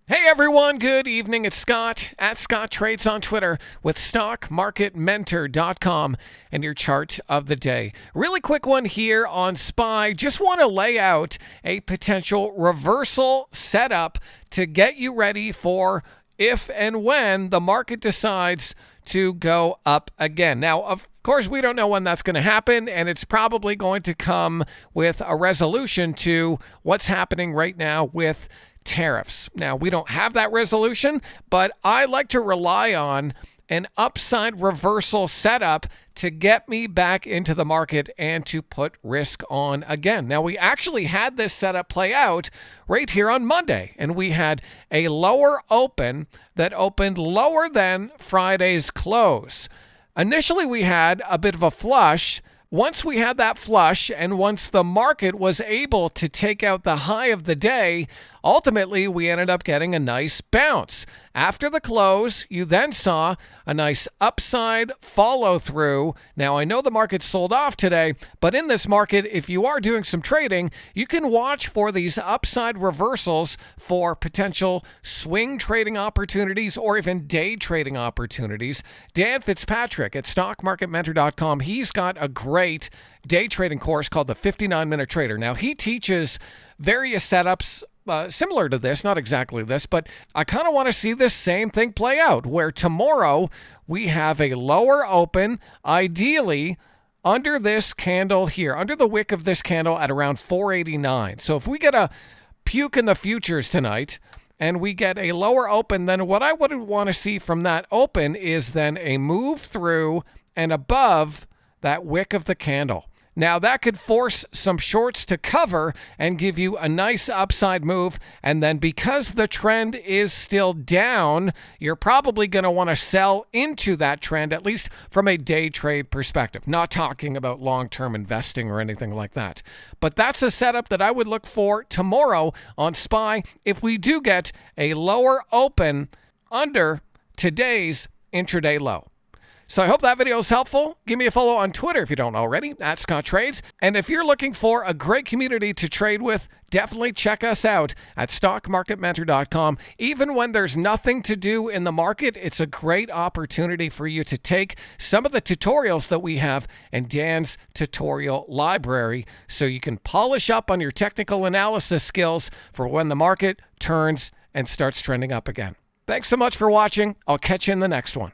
Hey everyone, good evening. It's Scott at Scott Trades on Twitter with StockMarketMentor.com and your chart of the day. Really quick one here on SPY. Just want to lay out a potential reversal setup to get you ready for if and when the market decides to go up again. Now, of course, we don't know when that's going to happen, and it's probably going to come with a resolution to what's happening right now with tariffs. Now, we don't have that resolution, but I like to rely on an upside reversal setup to get me back into the market and to put risk on again. Now, we actually had this setup play out right here on Monday, and we had a lower open that opened lower than Friday's close. Initially, we had a bit of a flush. Once we had that flush and once the market was able to take out the high of the day, ultimately we ended up getting a nice bounce. After the close, you then saw a nice upside follow through. Now, I know the market sold off today, but in this market, if you are doing some trading, you can watch for these upside reversals for potential swing trading opportunities or even day trading opportunities. Dan Fitzpatrick at StockMarketMentor.com, he's got a great day trading course called the 59-Minute Trader. Now, he teaches various setups similar to this, not exactly this, but I kind of want to see this same thing play out where tomorrow we have a lower open, ideally under this candle here, under the wick of this candle at around 489. So if we get a puke in the futures tonight and we get a lower open, then what I would want to see from that open is then a move through and above that wick of the candle. Now, that could force some shorts to cover and give you a nice upside move. And then because the trend is still down, you're probably going to want to sell into that trend, at least from a day trade perspective. Not talking about long-term investing or anything like that. But that's a setup that I would look for tomorrow on SPY if we do get a lower open under today's intraday low. So I hope that video is helpful. Give me a follow on Twitter if you don't already, at Scott Trades. And if you're looking for a great community to trade with, definitely check us out at StockMarketMentor.com. Even when there's nothing to do in the market, it's a great opportunity for you to take some of the tutorials that we have in Dan's tutorial library so you can polish up on your technical analysis skills for when the market turns and starts trending up again. Thanks so much for watching. I'll catch you in the next one.